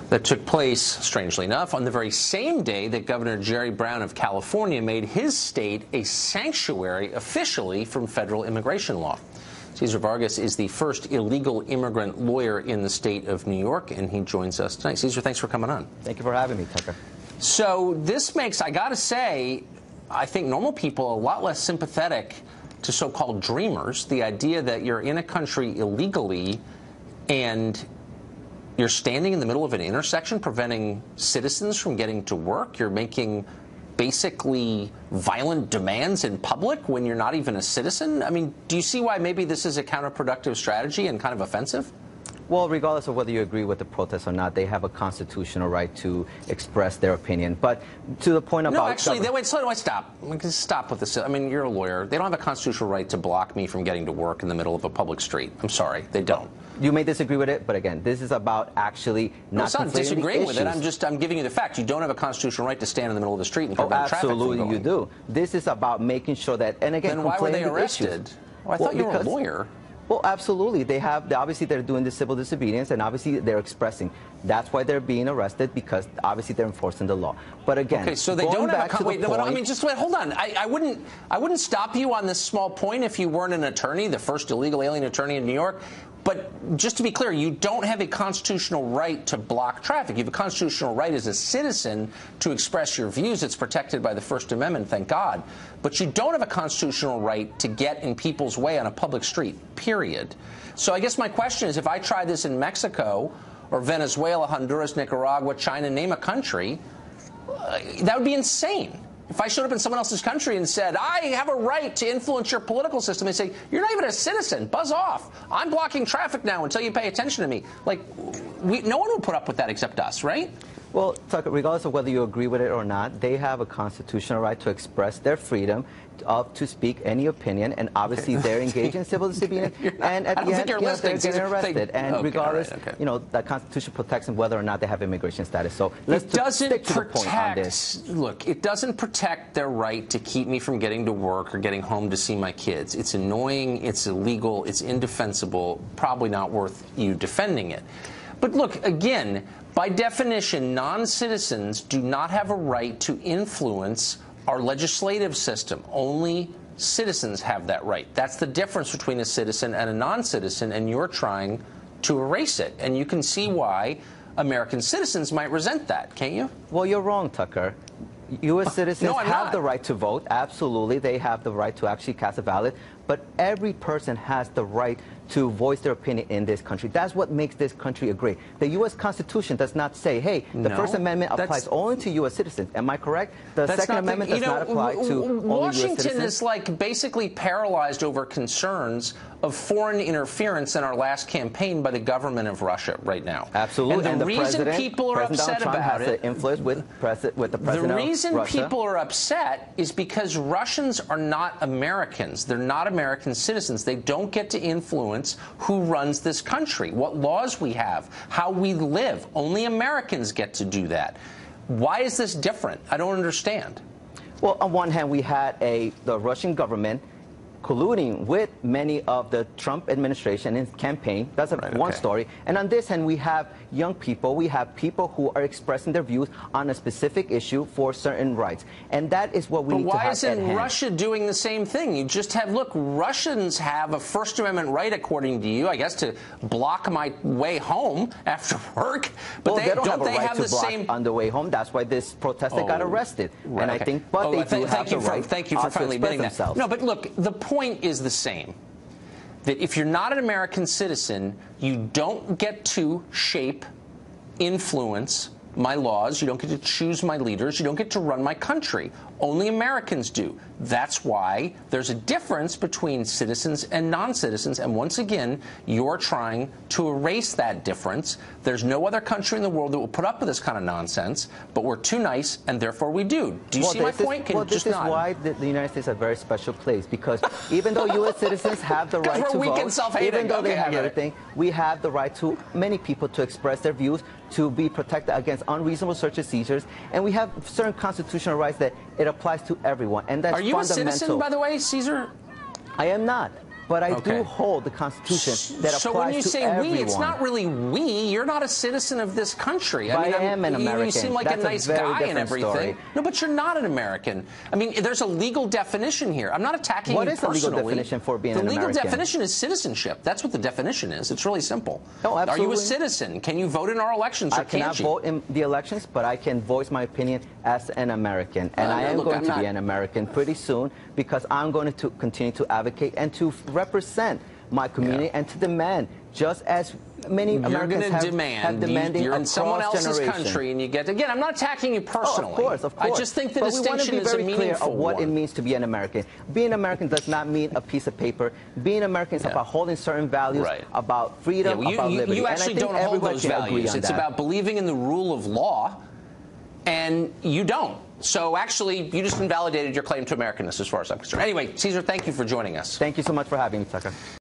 that took place, strangely enough, on the very same day that Governor Jerry Brown of California made his state a sanctuary officially from federal immigration law. Cesar Vargas is the first illegal immigrant lawyer in the state of New York, and he joins us tonight. Cesar, thanks for coming on. Thank you for having me, Tucker. So this makes, I got to say, I think normal people a lot less sympathetic to so-called dreamers. The idea that you're in a country illegally and you're standing in the middle of an intersection preventing citizens from getting to work. You're making basically violent demands in public when you're not even a citizen. I mean, do you see why maybe this is a counterproductive strategy and kind of offensive? Well, regardless of whether you agree with the protests or not, they have a constitutional right to express their opinion. But to the point about... No, actually, stop. Stop with this. I mean, you're a lawyer. They don't have a constitutional right to block me from getting to work in the middle of a public street. I'm sorry, they don't. You may disagree with it, but again, this is about actually not... No, it's not disagreeing with it. I'm giving you the fact. You don't have a constitutional right to stand in the middle of the street and prevent traffic from going. Absolutely, you do. This is about making sure that... And again, then why were they arrested? Well, I thought you were a lawyer. Well, absolutely. Obviously, they're doing the civil disobedience, and obviously they're expressing. That's why they're being arrested, because obviously they're enforcing the law. But again, okay, so they don't have a wait. No, I mean, just wait. Hold on. I wouldn't stop you on this small point if you weren't an attorney, the first illegal alien attorney in New York. But just to be clear, you don't have a constitutional right to block traffic. You have a constitutional right as a citizen to express your views. It's protected by the First Amendment, thank God. But you don't have a constitutional right to get in people's way on a public street, period. So I guess my question is, if I tried this in Mexico or Venezuela, Honduras, Nicaragua, China, name a country, that would be insane. If I showed up in someone else's country and said, I have a right to influence your political system, they say, you're not even a citizen. Buzz off. I'm blocking traffic now until you pay attention to me. Like, no one would put up with that except us, right? Well, Tucker, regardless of whether you agree with it or not, they have a constitutional right to express their freedom to speak any opinion, and obviously they're engaged in civil disobedience, and at the end, they're getting arrested. And regardless, the Constitution protects them whether or not they have immigration status. So let's stick to the point on this. Look, it doesn't protect their right to keep me from getting to work or getting home to see my kids. It's annoying, it's illegal, it's indefensible, probably not worth you defending it. But look, again, by definition, non-citizens do not have a right to influence our legislative system. Only citizens have that right. That's the difference between a citizen and a non-citizen, and you're trying to erase it. And you can see why American citizens might resent that, can't you? Well, you're wrong, Tucker. U.S. citizens have the right to vote. Absolutely, they have the right to actually cast a ballot. But every person has the right to voice their opinion in this country. That's what makes this country great. The U.S. Constitution does not say, hey, the First Amendment applies only to U.S. citizens. Am I correct? The Second Amendment does not apply to only U.S. citizens. Washington is like basically paralyzed over concerns of foreign interference in our last campaign by the government of Russia right now. Absolutely. And the reason people are upset about it, influence with the president of Russia. The reason people are upset is because Russians are not Americans. They're not American citizens. They don't get to influence who runs this country, what laws we have, how we live. Only Americans get to do that. Why is this different? I don't understand. Well, on one hand, we had the Russian government colluding with many of the Trump administration and campaign. That's one story. And on this hand, we have young people. We have people who are expressing their views on a specific issue for certain rights. And that is what we need to have at hand. But why isn't Russia doing the same thing? You just have, look, Russians have a First Amendment right, according to you, I guess, to block my way home after work. But well, they don't have a right to block on the way home. That's why this protester got arrested. Right, and I think, but they do have the right thank you for finally admitting that. No, but look, the point is the same. That if you're not an American citizen, you don't get to shape, influence my laws. You don't get to choose my leaders. You don't get to run my country. Only Americans do. That's why there's a difference between citizens and non-citizens. And once again, you're trying to erase that difference. There's no other country in the world that will put up with this kind of nonsense, but we're too nice, and therefore we do. Do you see my point? This is why the United States is a very special place, because even though U.S. citizens have the right to vote, even though they have everything, we have the right to, many people, to express their views, to be protected against unreasonable search and seizures, and we have certain constitutional rights that it applies to everyone, and that's fundamental. Are you a citizen, by the way, Cesar? I am not. but I do hold the Constitution that applies to everyone. So when you say we, it's not really we. You're not a citizen of this country. I am an American. You seem like That's a nice guy and everything. Story. No, but you're not an American. I mean, there's a legal definition here. I'm not attacking you personally. What is the legal definition for being an American? The legal definition is citizenship. That's what the definition is. It's really simple. No, absolutely. Are you a citizen? Can you vote in our elections, or can't you? I cannot vote in the elections, but I can voice my opinion as an American. And I am going to be an American pretty soon, because I'm going to continue to advocate and to represent my community and to demand, just as many Americans have demanding you're in across someone else's generation. country, and you get, again, I'm not attacking you personally. Oh, of course. I just think the but distinction we want to be is a very clear meaningful of what one. it means to be an American. Being American does not mean a piece of paper. Being American is about holding certain values, about freedom, about liberty. You actually don't hold those values. It's about believing in the rule of law, and you don't. So actually, you just invalidated your claim to Americanness as far as I'm concerned. Anyway, Cesar, thank you for joining us. Thank you so much for having me, Tucker.